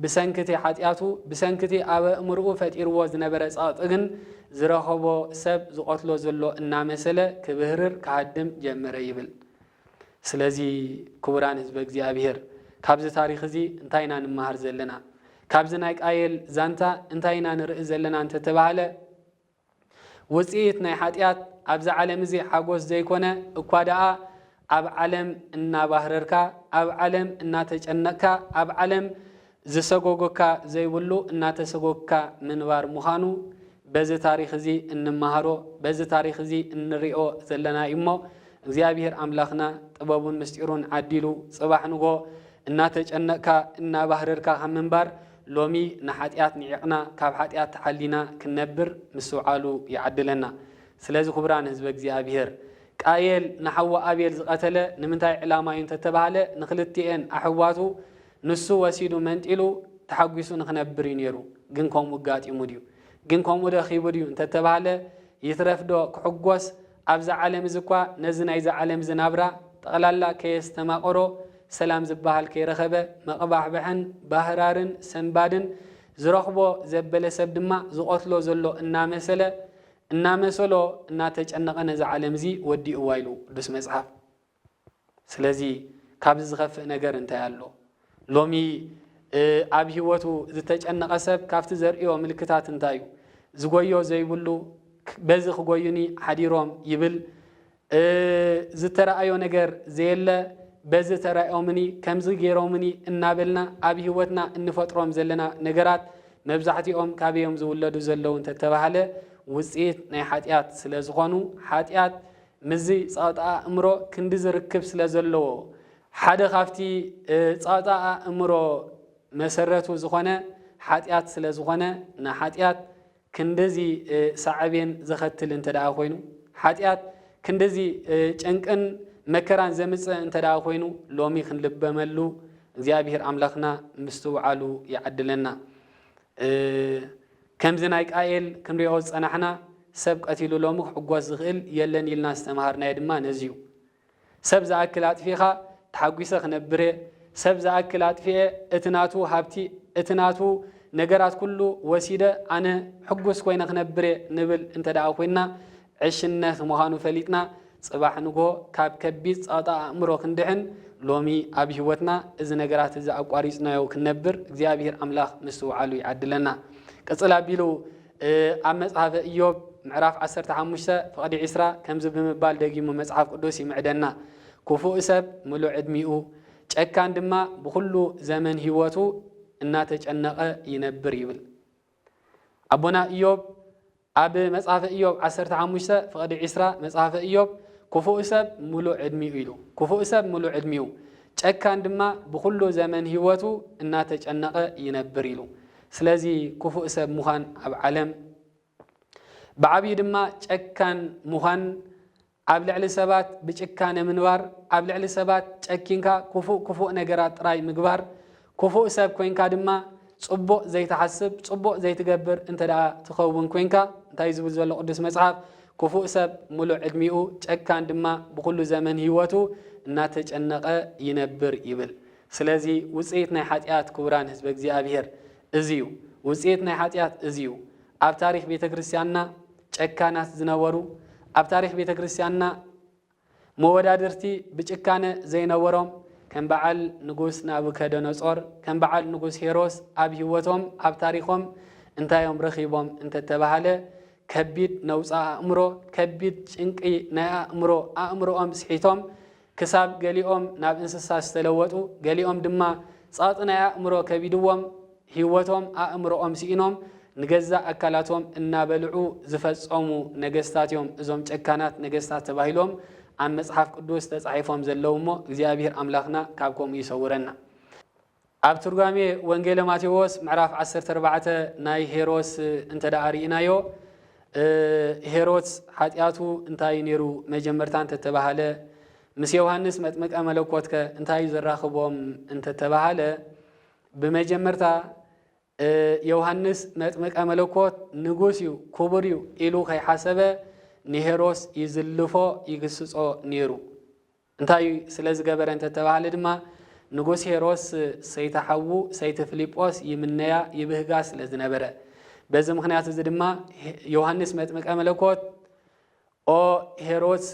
[SPEAKER 3] ብሰንክቲ ኃጢአቱ ብሰንክቲ ኣብ እምርኡ ፈጢርዎ ዝነበረ ጸቕጥ ግን ዝረኸቦ ሰብ ዝቆትሎ ዘሎ እናመሰለ ክብህርር ካሃድም ጀመረ ይብል ስለዚ ክቡራን ህዝበ እግዚአብሔር ካብዚ ታሪኽ እዚ እንታይና ንመሃር ዘለና ካብዚ ናይ ቃየል ዛንታ እንታይና ንርኢ ዘለና እንተተባሃለ ውፅኢት ናይ ኃጢአት ኣብዛ ዓለም እዚ ሓጎስ ዘይኮነ እኳ ደኣ ኣብ ዓለም እናባህረርካ ኣብ ዓለም እናተጨነቅካ ኣብ ዓለም ዝሰጎጎካ ዘይብሉ እናተሰጎግካ ምንባር ምዃኑ በዚ ታሪኽ እዚ እንመሃሮ በዚ ታሪኽ እዚ እንሪኦ ዘለና እሞ እግዚአብሔር አምላክና ጥበቡን ምስጢሩን ዓዲሉ ጽባሕ ንጎ እናተጨነቅካ እናባህረርካ ከምንባር ሎሚ ንኃጢአት ንዕቕና ካብ ኃጢአት ተሓሊና ክነብር ምስውዓሉ ይዓድለና ስለዚ ክቡራን ህዝበ እግዚአብሔር ቃየል ንሓዋ ኣቤል ዝቐተለ ንምንታይ ዕላማ እዩ እንተተባሃለ ንክልቲአን ኣሕዋቱ ንሱ ወሲዱ መንጢሉ ተሓጒሱ ንክነብር እዩ ነይሩ ግን ከምኡ ጋጢሙ ድዩ ግን ከምኡ ደኺቡ ድዩ እንተተባሃለ ይትረፍዶ ክሕጎስ ኣብዛ ዓለም እዚ እኳ ነዚ ናይዛ ዓለም ዝናብራ ጠቕላላ ከየስተማቐሮ ሰላም ዝበሃል ከይረኸበ መቕባሕባሕን ባህራርን ሰንባድን ዝረኽቦ ዘበለ ሰብ ድማ ዝቆትሎ ዘሎ እናመሰሎ እናተጨነቐ ነዚ ዓለም እዚ ወዲእዋ ኢሉ ቅዱስ መጽሓፍ ስለዚ ካብዚ ዝኸፍእ ነገር እንታይ ኣሎ ሎሚ ኣብ ህይወቱ ዝተጨነቐ ሰብ ካብቲ ዘርእዮ ምልክታት እንታይ እዩ ዝጎዮ ዘይብሉ በዚ ክጎዩኒ ሓዲሮም ይብል ዝተረኣዮ ነገር ዘየለ በዚ ተራእዮምኒ ከምዚ ገይሮምኒ እናበልና ኣብ ህይወትና እንፈጥሮም ዘለና ነገራት መብዛሕቲኦም ካበዮም ዝውለዱ ዘለው እንተተባሃለ ውፅኢት ናይ ኃጢአት ስለ ዝኾኑ ኃጢአት ምዚ ጸቕጣ እምሮ ክንዲ ዝርክብ ስለ ዘለዎ ሓደ ካብቲ ጸቕጣ እምሮ መሰረቱ ዝኾነ ኃጢአት ስለ ዝኾነ ንኃጢአት ክንደዚ ሳዕቤን ዘኸትል እንተደኣ ኮይኑ ኃጢአት ክንደዚ ጨንቅን መከራን ዘምጽእ እንተደኣ ኮይኑ ሎሚ ክንልበመሉ እግዚአብሔር አምላክና ምስትውዓሉ ይዓድለና كمزناي قايل كنريو صنحنا سب قتيلو لومو حغوس زخيل يلن يلنا استمهارنا يدما نزيو سب زاكلات فيها تحغيسه خنبره سب زاكلات فيه اتناتو هابتي اتناتو ነገራት ኩሉ ወሲደ አነ ሕጉስ ኮይነ ክነብረ ንብል እንተ ዳኣ ኮይና ዕሽነት ምዃኑ ፈሊጥና ጽባሕ ንጎ ካብ ከቢድ ጻጣ አእምሮ ክንድሕን ሎሚ ኣብ ህይወትና እዚ ነገራት እዚ ኣቋሪጽናዮ ክነብር እግዚአብሔር አምላኽ ምስ ውዓሉ ይዓድለና ቅጽላ ቢሉ ኣብ መጽሐፈ ኢዮብ ምዕራፍ 15 ፍቅዲ 20 ከምዚ ብምባል ደጊሙ መጽሐፍ ቅዱስ ይምዕደና ክፉእ ሰብ ሙሉእ ዕድሚኡ ጨካን ድማ ብኩሉ ዘመን ህይወቱ እናተጨነቀ ይነብር ይብል አቡና ኢዮብ ኣብ መጽሐፈ ኢዮብ 15 ፍቅዲ 20 መጽሐፈ ኢዮብ ክፉእ ሰብ ሙሉእ ዕድሚኡ ኢሉ ክፉእ ሰብ ሙሉእ ዕድሚኡ ጨካን ድማ ብኩሉ ዘመን ህይወቱ እናተጨነቀ ይነብር ኢሉ ስለዚ ክፉእ ሰብ ምዃን ኣብ ዓለም ብዓብይ ድማ ጨካን ምዃን ኣብ ልዕሊ ሰባት ብጭካነ ምንባር ኣብ ልዕሊ ሰባት ጨኪንካ ክፉእ ነገራት ጥራይ ምግባር كفو سب كوينكا دما صبو زي تحسب صبو زي تجبر انت دا تخون كوينكا تايز بزول قدس مصحف كفو سب ملو عدميو تشكان دما بكل زمن هيوتو ناتجنقه ينبر يبل سلازي وصيتنا حاتيات كبران حزب እግዚአብሔር እዚዩ وصيتنا حاتيات እዚዩ ኣብ ታሪክ ቤተክርስቲያንና ጨካናት ዝነበሩ ኣብ ታሪክ ቤተክርስቲያንና መወዳድርቲ ብጭካነ ዘይነበሮም كم بعل نجوس نابوكادنصر كم بعل نجوس هيروس أب هيوتهم أب تاريخهم أنت يوم رخيبهم أنت تبهله كبيد نوصا أمره كبيد إنكي نا أمره سحيتهم كسب قاليهم ناب إنساس تلوتو قاليهم دما صاتنا أمره كبيدهم هيوتهم أمره سينهم نجزا أكلاتهم النابلعو زفز أمو نجستاتهم زوم تكانات نجستات تباهلهم عن مصحف قدوس تصحيفهم زلومو እግዚአብሔር አምላኽና ካብኮም ይሰውረና ኣብ ትርጓሜ ወንጌል ማቴዎስ ምዕራፍ 14 ናይ ሄሮስ እንተ ዳአሪናዮ ሄሮስ ኃጢያቱ እንታይ ነሩ መጀመርታን ተተባሃለ ምስ ዮሐንስ መጥምቀ መለኮት እንታይ ዘራኽቦም እንተ ተባሃለ በመጀመርታ ዮሐንስ መጥምቀ መለኮት ንጉስ ዩ ክቡር ዩ ኢሉ ከይሐሰበ ኒሄሮስ ይዝልፎ ይግስጾ ኔሩ እንታይ ስለዚ ገበረ እንተ ተባሃለ ድማ ንጉስ ሄሮስ ሰይተሐዉ ሰይተ ፊልጶስ ይምነያ ይብህጋ ስለዚ ነበረ በዚ ምክንያት እዚ ድማ ዮሐንስ መጥምቀ መለኮት ኦ ሄሮስ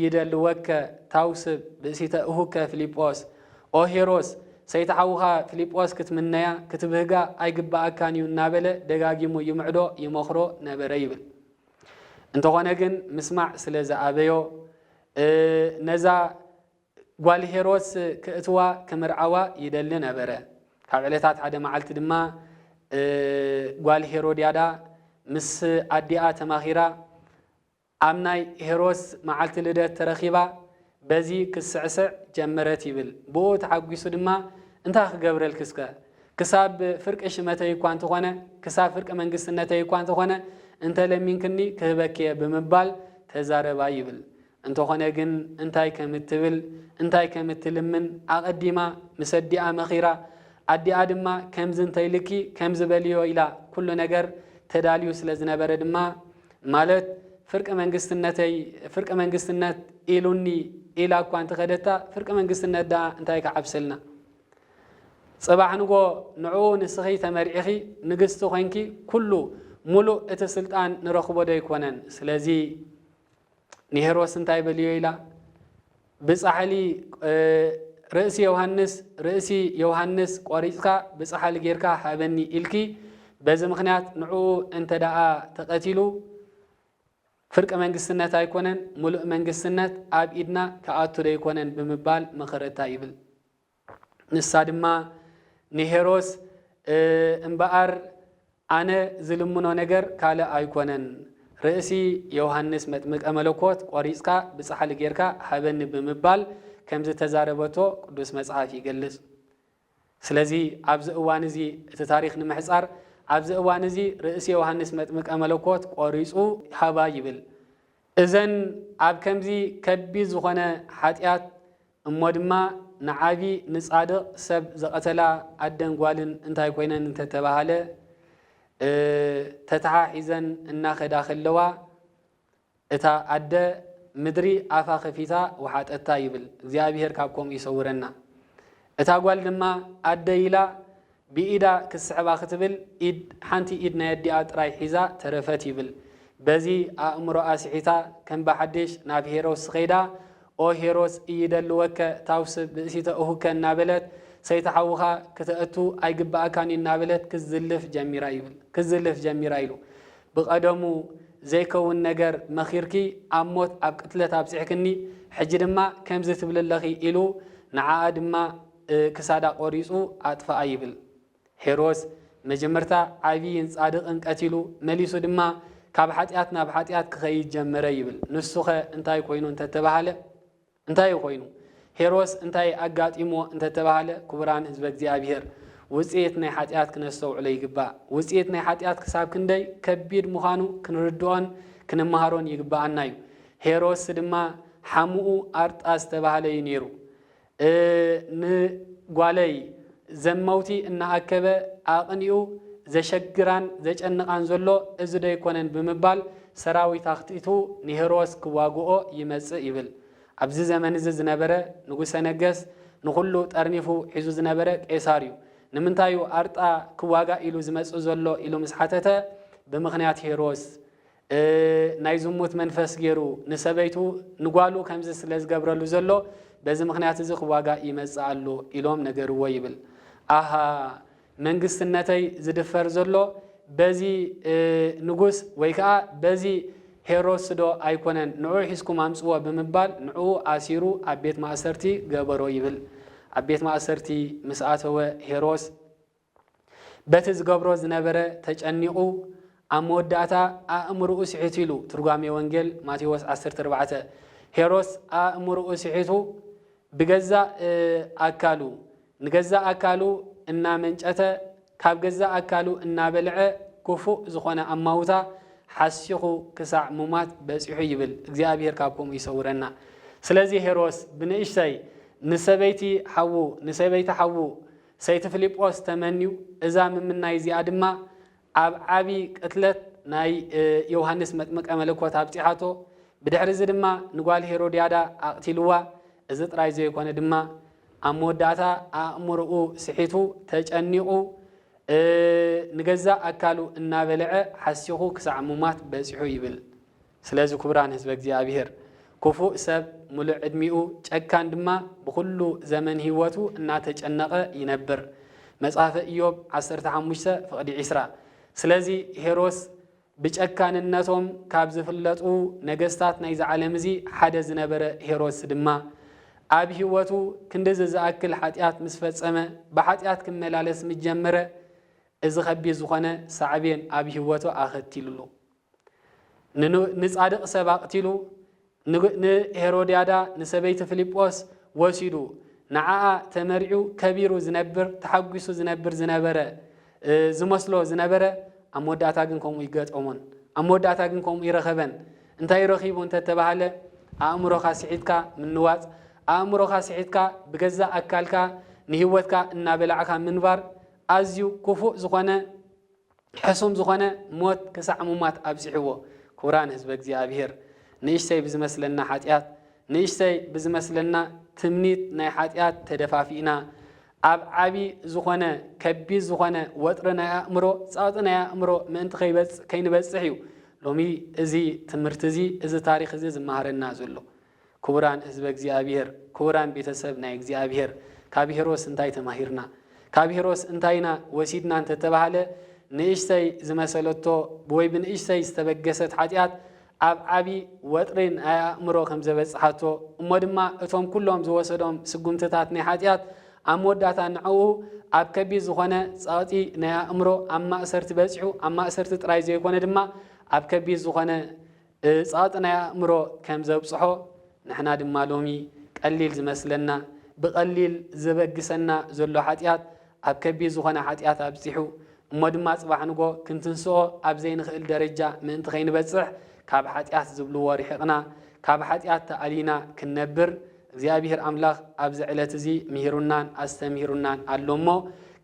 [SPEAKER 3] ይደልወከ ታውስ በሲተ እሁከ ፊልጶስ ኦ ሄሮስ ሰይተሐውኻ ፊልጶስ ክትምነያ ክትብህጋ አይግባአካን እዩ እናበለ ደጋጊሙ ይምዕዶ ይመኽሮ ነበረ ይብል انتقنا جن مسمع سلزة أبيو نزا قال هيروس كأتوا كمرعوا يدلنا برا كعلتات عدا معلت دما قال هيروديادا مس أديات ماخيرا أمناي هيروس معلت لده ترخيبا بزي كسعسع جمرتي بال بوت عقيسو دما انت خجبر الكسكا كساب فرق إيش متى يكون تخونه كساب فرق منقص النتى يكون تخونه انت لمينكني كهبكي بمبال تزاربا يبل انت خونه جن انتاي كمتبل انتاي كمتلمن اقديما مسديا مخيرا ادي ادما كمز انتاي لكي كمز بليو الى كل نجر تداليو سلازنبر دما مالت فرق منقستنت إلوني إلى كوانت خدتا فرق منقستنت دا انتاي كعبسلنا صباح نقو نعون السخي تمرعخي نقستو خينكي كله ملو اتسلطان نرخبو دا يكونن سلازي نهروس انتاي بليو إلا بصحالي رئسي يوحنس قريسكا بصحالي غيركا حابني إلكي بز مخنيات نعو انت دا تقتلو فرق منقسنت يكونن ملو منقسنت اب إدنا كآتو دا يكونن بمبال مخرطا يبل نسادما نهروس انبار أنا ظلمنا نجر كلا أيقونن رئيسي يوحنس متمك أملكوت قريسكا بصحة غيركا حبن بمبال كم زتزاربتو قدوس مصحف يجلس سلازي أبز أوانزي التاريخ نمحصار أبز أوانزي رئيسي يوحنس متمك أملكوت قريسو حبا يبل إذن أب كمزي كبيز وخنا حاتيات مدما نعابي نصادق سب زقتلا أدن قوالن انتاي كوينن انت تباهله ተተሓሒዘን እናኸዳ ከለዋ እታ ኣደ ምድሪ ኣፋ ኸፊታ ወሓጠታ ይብል እግዚኣብሔር ካብkom ይሰውረና እታ ጓል ድማ ኣደ ኢላ ብኢዳ ክስሕባ ክትብል ሓንቲ ኢድ ናይ ኣዲኣ ጥራይ ሒዛ ተረፈት ይብል በዚ ኣእምሮ ኣስሒታ ከም ባሓድሽ ናብ ሄሮስ ኸይዳ ኦ ሄሮስ እይደልወከ ታውስ ብእሲተ እሁከ እናበለት ሰይተሓውኻ ክትእቱ ኣይግባእካን እናበለት ክዝልፍ ጀሚራ ኢሉ ብቐደሙ ዘይከውን ነገር መኺርኪ ኣብ ሞት ኣብ ቅትለት ኣብፅሕክኒ ሕጂ ድማ ከምዚ ትብልለኺ ኢሉ ንዓኣ ድማ ክሳዳ ቆሪፁ ኣጥፍኣ ይብል ሄሮስ መጀመርታ ዓብይን ጻድቕን ቀቲሉ መሊሱ ድማ ካብ ሓጢኣት ናብ ሓጢኣት ክኸይድ ጀመረ ይብል ንሱኸ እንታይ ኮይኑ እንተተባሃለ እንታይ ኮይኑ ሄሮስ እንታይ ኣጋጢሞ እንተተባሃለ ክቡራን ህዝበ እግዚኣብሔር ውፅኢት ናይ ሓጢኣት ክነስተውዕሎ ይግባእ ውፅኢት ናይ ሓጢኣት ክሳብ ክንደይ ከቢድ ምዃኑ ክንርድኦን ክንመሃሮን ይግባኣና እዩ ሄሮስ ድማ ሓሙኡ ኣርጣ ዝተባሃለ እዩ ነይሩ ንጓለይ ዘመውቲ እናኣከበ ኣቕኒኡ ዘሸግራን ዘጨንቃን ዘሎ እዚ ዶ ይኮነን ብምባል ሰራዊት ኣኽቲቱ ንሄሮስ ክዋግኦ ይመጽእ ይብል ኣብዚ ዘመን እዚ ዝነበረ ንጉሰ ነገስ ንኹሉ ጠርኒፉ ሒዙ ዝነበረ ቄሳር እዩ ንምንታዩ ኣርጣ ክዋጋ ኢሉ ዝመጽእ ዘሎ ኢሉ ምስ ሓተተ ብምኽንያት ሄሮስ ናይ ዝሙት መንፈስ ገይሩ ንሰበይቱ ንጓሉ ከምዚ ስለ ዝገብረሉ ዘሎ በዚ ምኽንያት እዚ ክዋጋ ይመጽእ ኣሎ ኢሎም ነገርዎ ይብል ኣሃ መንግስትነተይ ዝድፈር ዘሎ በዚ ንጉስ ወይ ከዓ በዚ ሄሮስ ዶ ኣይኮነን ንዑ ሒዝኩም ኣምጽዎ ብምባል ንዑ ኣሲሩ ኣብ ቤት ማእሰርቲ ገበሮ ይብል ኣብ ቤት ማእሰርቲ ምስ ኣተወ ሄሮስ በቲ ዝገብሮ ዝነበረ ተጨኒቑ ኣብ መወዳእታ ኣእምርኡ ስሒቱ ኢሉ ትርጓሜ ወንጌል ማቴዎስ 14 ሄሮስ ኣእምርኡ ስሒቱ ብገዛእ ኣካሉ ንገዛእ ኣካሉ እናመንጨተ ካብ ገዛእ ኣካሉ እናበልዐ ክፉእ ዝኾነ ኣማውታ ሓሲኹ ክሳዕ ሙማት በፂሑ ይብል እግዚኣብሔር ካብኩም ይሰውረና ስለዚ ሄሮስ ብንእሽተይ ንሰበይቲ ሓዉ ሰይቲ ፊልጶስ ተመንዩ እዛ ምምናይ እዚኣ ድማ ኣብ ዓቢ ቅትለት ናይ ዮሃንስ መጥምቀ መለኮት ኣብፂሓቶ ብድሕሪ እዚ ድማ ንጓል ሄሮድያዳ ኣቕቲልዋ እዚ ጥራይ ዘይኮነ ድማ ኣብ መወዳእታ ኣእምርኡ ስሒቱ ተጨኒቑ ንገዛእ ኣካሉ እናበልዐ ሓሲኹ ክሳዕ ሙማት በፂሑ ይብል ስለዚ ክቡራን ህዝበ እግዚኣብሔር ክፉእ ሰብ ሙሉእ ዕድሚኡ ጨካን ድማ ብኩሉ ዘመን ህይወቱ እናተጨነቐ ይነብር መጽሓፈ ኢዮብ 15:20 ስለዚ ሄሮስ ብጨካንነቶም ካብ ዝፍለጡ ነገስታት ናይ ዝዓለም እዚ ሓደ ዝነበረ ሄሮስ ድማ ኣብ ህይወቱ ክንደዚ ዝኣክል ሓጢኣት ምስ ፈጸመ ብሓጢኣት ክመላለስ ምጀመረ እዚ ኸቢድ ዝኾነ ሳዕቤን ኣብ ህይወቱ ኣኸቲሉሉ ንጻድቕ ሰብ ኣቕቲሉ ንሄሮድያዳ ንሰበይቲ ፊልጶስ ወሲዱ ንዓኣ ተመሪዑ ከቢሩ ዝነብር ተሓጒሱ ዝነበረ ዝመስሎ ዝነበረ ኣብ መወዳእታ ግን ከምኡ ይገጠሞን ኣብ መወዳእታ ግን ከምኡ ይረኸበን እንታይ ረኺቡ እንተተባሃለ ኣእምሮኻ ስሒትካ ምንዋፅ ኣእምሮኻ ስሒትካ ብገዛእ ኣካልካ ንህይወትካ እናበላዕካ ምንባር ኣዝዩ ክፉእ ዝኾነ ሕሱም ዝኾነ ሞት ክሳዕ ሙማት ኣብፅሕዎ ክቡራን ህዝበ እግዚኣብሔር ንእሽተይ ብዝመስለና ሓጢኣት ንእሽተይ ብዝመስለና ትምኒት ናይ ሓጢኣት ተደፋፊእና ኣብ ዓቢ ዝኾነ ከቢድ ዝኾነ ወጥሪ ናይ ኣእምሮ ፃውጢ ናይ ኣእምሮ ምእንቲ ከይንበፅሕ እዩ ሎሚ እዚ ትምህርቲ እዚ እዚ ታሪክ እዚ ዝመሃረና ዘሎ ክቡራን ህዝበ እግዚኣብሔር ክቡራን ቤተሰብ ናይ እግዚኣብሔር ካብ ሄሮስ እንታይ ተማሂርና ካብ ሄሮስ እንታይና ወሲድና እንተተባሃለ ንእሽተይ ዝመሰለቶ ወይ ብንእሽተይ ዝተበገሰት ሓጢኣት ኣብ ዓቢ ወጥሪ ናይ ኣእምሮ ከም ዘበፅሓቶ እሞ ድማ እቶም ኩሎም ዝወሰዶም ስጉምትታት ናይ ሓጢኣት ኣብ መወዳእታ ንዕኡ ኣብ ከቢድ ዝኾነ ጸቕጢ ናይ ኣእምሮ ኣብ ማእሰርቲ በፂሑ ኣብ ማእሰርቲ ጥራይ ዘይኮነ ድማ ኣብ ከቢድ ዝኾነ ጸቕጢ ናይ ኣእምሮ ከም ዘብፅሖ ንሕና ድማ ሎሚ ቀሊል ዝመስለና ብቐሊል ዝበግሰና ዘሎ ሓጢኣት ኣብ ከቢድ ዝኾነ ሓጢኣት ኣብፂሑ እሞ ድማ ጽባሕ ንጎ ክንትንስኦ ኣብ ዘይንኽእል ደረጃ ምእንቲ ከይንበፅሕ ካብ ሓጢኣት ዝብልዎ ርሒቕና ካብ ሓጢኣት ተኣሊና ክንነብር እግዚአብሔር አምላክ ኣብዚ ዕለት እዚ ምሂሩናን አስተምሂሩናን ኣሎ እሞ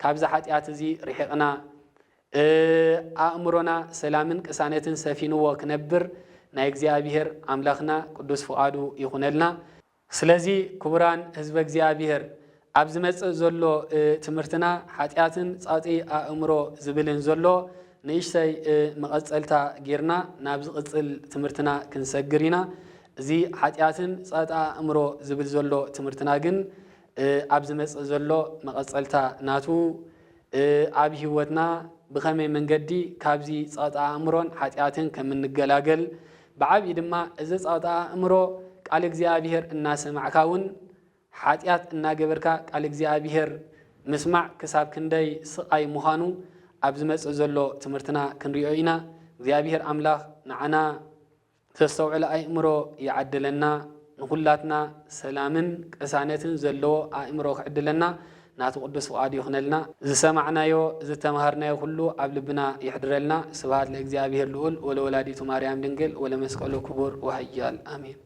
[SPEAKER 3] ካብዛ ሓጢኣት እዚ ርሒቕና ኣእምሮና ሰላምን ቅሳነትን ሰፊንዎ ክነብር ናይ እግዚአብሔር አምላኽና ቅዱስ ፍቃዱ ይኹነልና። ስለዚ ክቡራን ህዝበ እግዚአብሔር ኣብ ዝመጽእ ዘሎ ትምህርትና ኃጢአትን ጻጢ ኣእምሮ ዝብልን ዘሎ ንእሽተይ መቐጸልታ ጌርና ናብ ዝቕጽል ትምህርትና ክንሰግር ኢና። እዚ ኃጢአትን ጻጢ ኣእምሮ ዝብል ዘሎ ትምህርትና ግን ኣብ ዝመጽእ ዘሎ መቐጸልታ ናቱ ኣብ ህይወትና ብኸመይ መንገዲ ካብዚ ጻጢ ኣእምሮን ኃጢአትን ከም እንገላገል ብዓብይ ድማ እዚ ጻጢ ኣእምሮ ቃል እግዚአብሔር እናሰማዕካውን ኃጢአት እናገበርካ ቃል እግዚአብሔር ምስማዕ ክሳብ ክንደይ ስቃይ ምዃኑ ኣብ ዝመጽእ ዘሎ ትምህርትና ክንሪኦ ኢና። እግዚአብሔር አምላኽ ንዓና ተስተውዕለ ኣእምሮ ይዓድለና፣ ንኹላትና ሰላምን ቅሳነትን ዘለዎ ኣእምሮ ክዕድለና ናቱ ቅዱስ ፍቃዱ ይኹነልና። ዝሰማዕናዮ ዝተምሃርናዮ ኩሉ ኣብ ልብና ይሕድረልና። ስብሐት ለእግዚአብሔር ልዑል ወለወላዲቱ ማርያም ድንግል ወለመስቀሉ ክቡር ወሃያል አሜን።